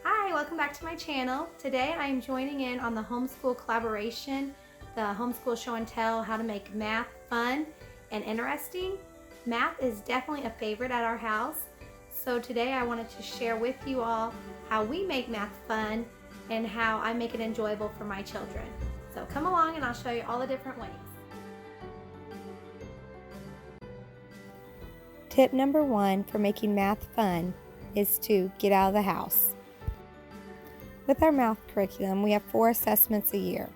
Hi, welcome back to my channel. Today I am joining in on the homeschool collaboration, the homeschool show and tell how to make math fun and interesting. Math is definitely a favorite at our house. So today I wanted to share with you all how we make math fun and how I make it enjoyable for my children. So come along and I'll show you all the different ways. Tip number 1 for making math fun is to get out of the house. With our math curriculum, we have 4 assessments a year.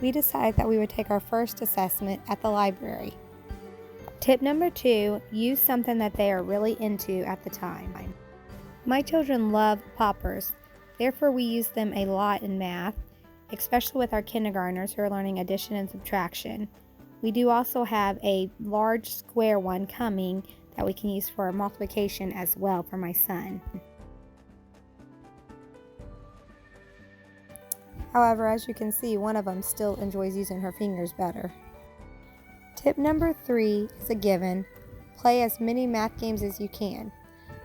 We decided that we would take our first assessment at the library. Tip number 2, use something that they are really into at the time. My children love poppers, therefore we use them a lot in math, especially with our kindergartners who are learning addition and subtraction. We do also have a large square one coming that we can use for multiplication as well for my son. However, as you can see, one of them still enjoys using her fingers better. Tip number 3 is a given. Play as many math games as you can.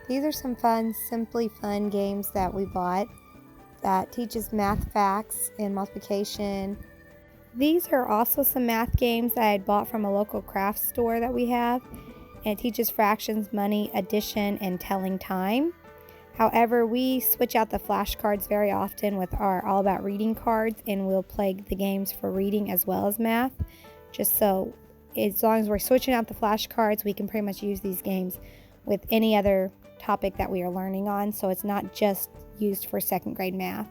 These are some fun, simply fun games that we bought that teaches math facts and multiplication. These are also some math games that I had bought from a local craft store that we have, and it teaches fractions, money, addition, and telling time. However, we switch out the flashcards very often with our All About Reading cards, and we'll play the games for reading as well as math. Just so, as long as we're switching out the flashcards, we can pretty much use these games with any other topic that we are learning on, so it's not just used for second grade math.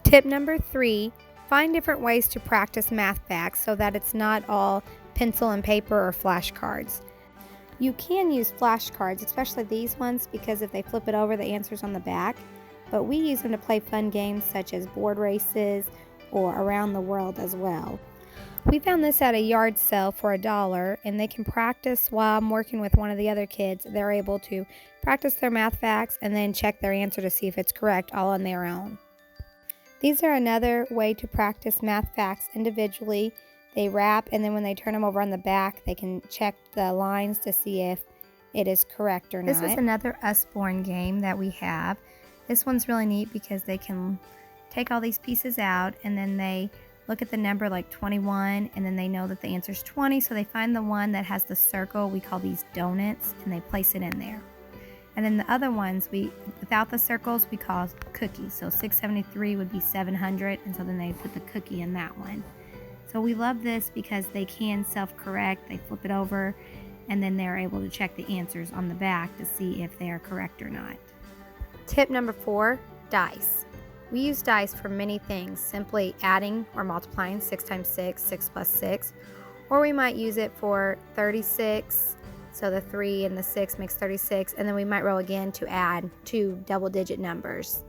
Tip number 3, find different ways to practice math facts so that it's not all pencil and paper or flashcards. You can use flashcards, especially these ones, because if they flip it over, the answer's on the back. But we use them to play fun games such as board races or around the world as well. We found this at a yard sale for $1, and they can practice while I'm working with one of the other kids. They're able to practice their math facts and then check their answer to see if it's correct all on their own. These are another way to practice math facts individually. They wrap, and then when they turn them over on the back, they can check the lines to see if it is correct or not. This is another Usborne game that we have. This one's really neat because they can take all these pieces out, and then they look at the number like 21, and then they know that the answer is 20, so they find the one that has the circle. We call these donuts, and they place it in there. And then the other ones, without the circles, we call cookies. So 673 would be 700, and so then they put the cookie in that one. So we love this because they can self-correct. They flip it over, and then they're able to check the answers on the back to see if they are correct or not. Tip number 4, dice. We use dice for many things, simply adding or multiplying 6 times 6, 6 plus 6, or we might use it for 36, so the 3 and the 6 makes 36, and then we might roll again to add 2 double-digit numbers.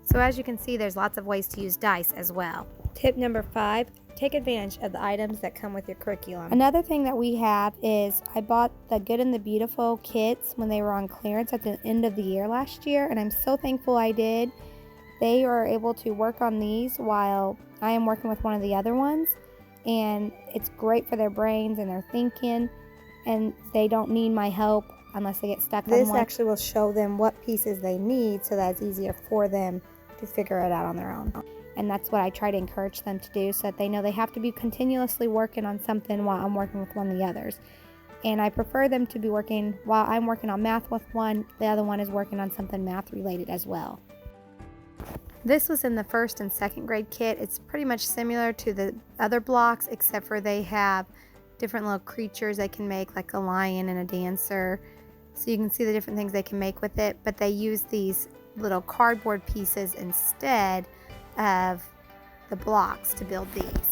So as you can see, there's lots of ways to use dice as well. Tip number 5, take advantage of the items that come with your curriculum. Another thing that we have is I bought the Good and the Beautiful kits when they were on clearance at the end of the year last year, and I'm so thankful I did. They are able to work on these while I am working with one of the other ones, and it's great for their brains and their thinking, and they don't need my help unless they get stuck on one. This actually will show them what pieces they need so that it's easier for them to figure it out on their own. And that's what I try to encourage them to do, so that they know they have to be continuously working on something while I'm working with one of the others. And I prefer them to be working while I'm working on math with one, the other one is working on something math related as well. This was in the first and second grade kit. It's pretty much similar to the other blocks, except for they have different little creatures they can make, like a lion and a dancer. So you can see the different things they can make with it, but they use these little cardboard pieces instead of the blocks to build these.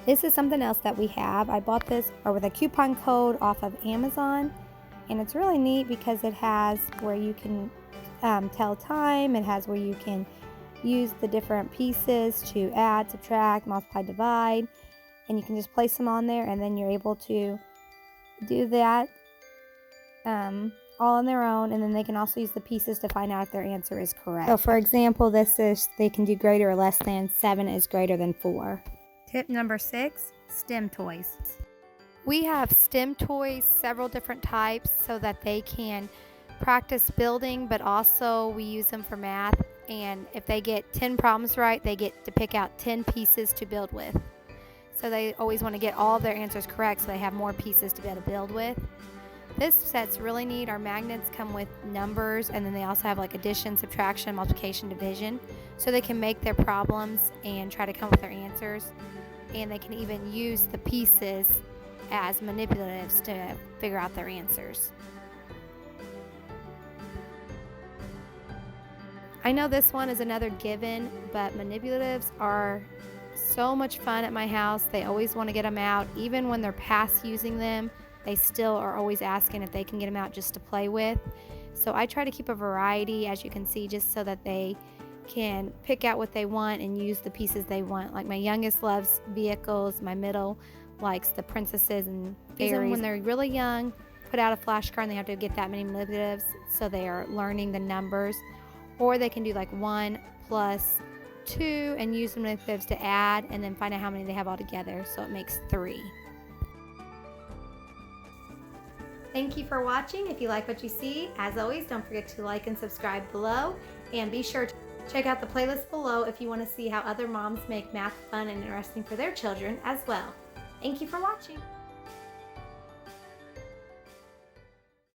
This is something else that we have. I bought this with a coupon code off of Amazon, and it's really neat because it has where you can tell time. It has where you can use the different pieces to add, subtract, multiply, divide, and you can just place them on there, and then you're able to do that all on their own, and then they can also use the pieces to find out if their answer is correct. So for example, this is they can do greater or less than, 7 is greater than 4. Tip number 6, STEM toys. We have STEM toys, several different types, so that they can practice building, but also we use them for math. And if they get 10 problems right, they get to pick out 10 pieces to build with. So they always want to get all of their answers correct so they have more pieces to be able to build with. This set's really neat. Our magnets come with numbers, and then they also have like addition, subtraction, multiplication, division. So they can make their problems and try to come up with their answers. And they can even use the pieces as manipulatives to figure out their answers. I know this one is another given, but manipulatives are so much fun at my house. They always want to get them out. Even when they're past using them, they still are always asking if they can get them out just to play with. So I try to keep a variety, as you can see, just so that they can pick out what they want and use the pieces they want. Like my youngest loves vehicles, my middle likes the princesses and fairies. When they're really young, put out a flashcard and they have to get that many manipulatives, so they are learning the numbers. Or they can do like 1 plus 2 and use the manipulatives to add and then find out how many they have all together, so it makes 3. Thank you for watching. If you like what you see, as always, don't forget to like and subscribe below, and be sure to check out the playlist below if you want to see how other moms make math fun and interesting for their children as well. Thank you for watching.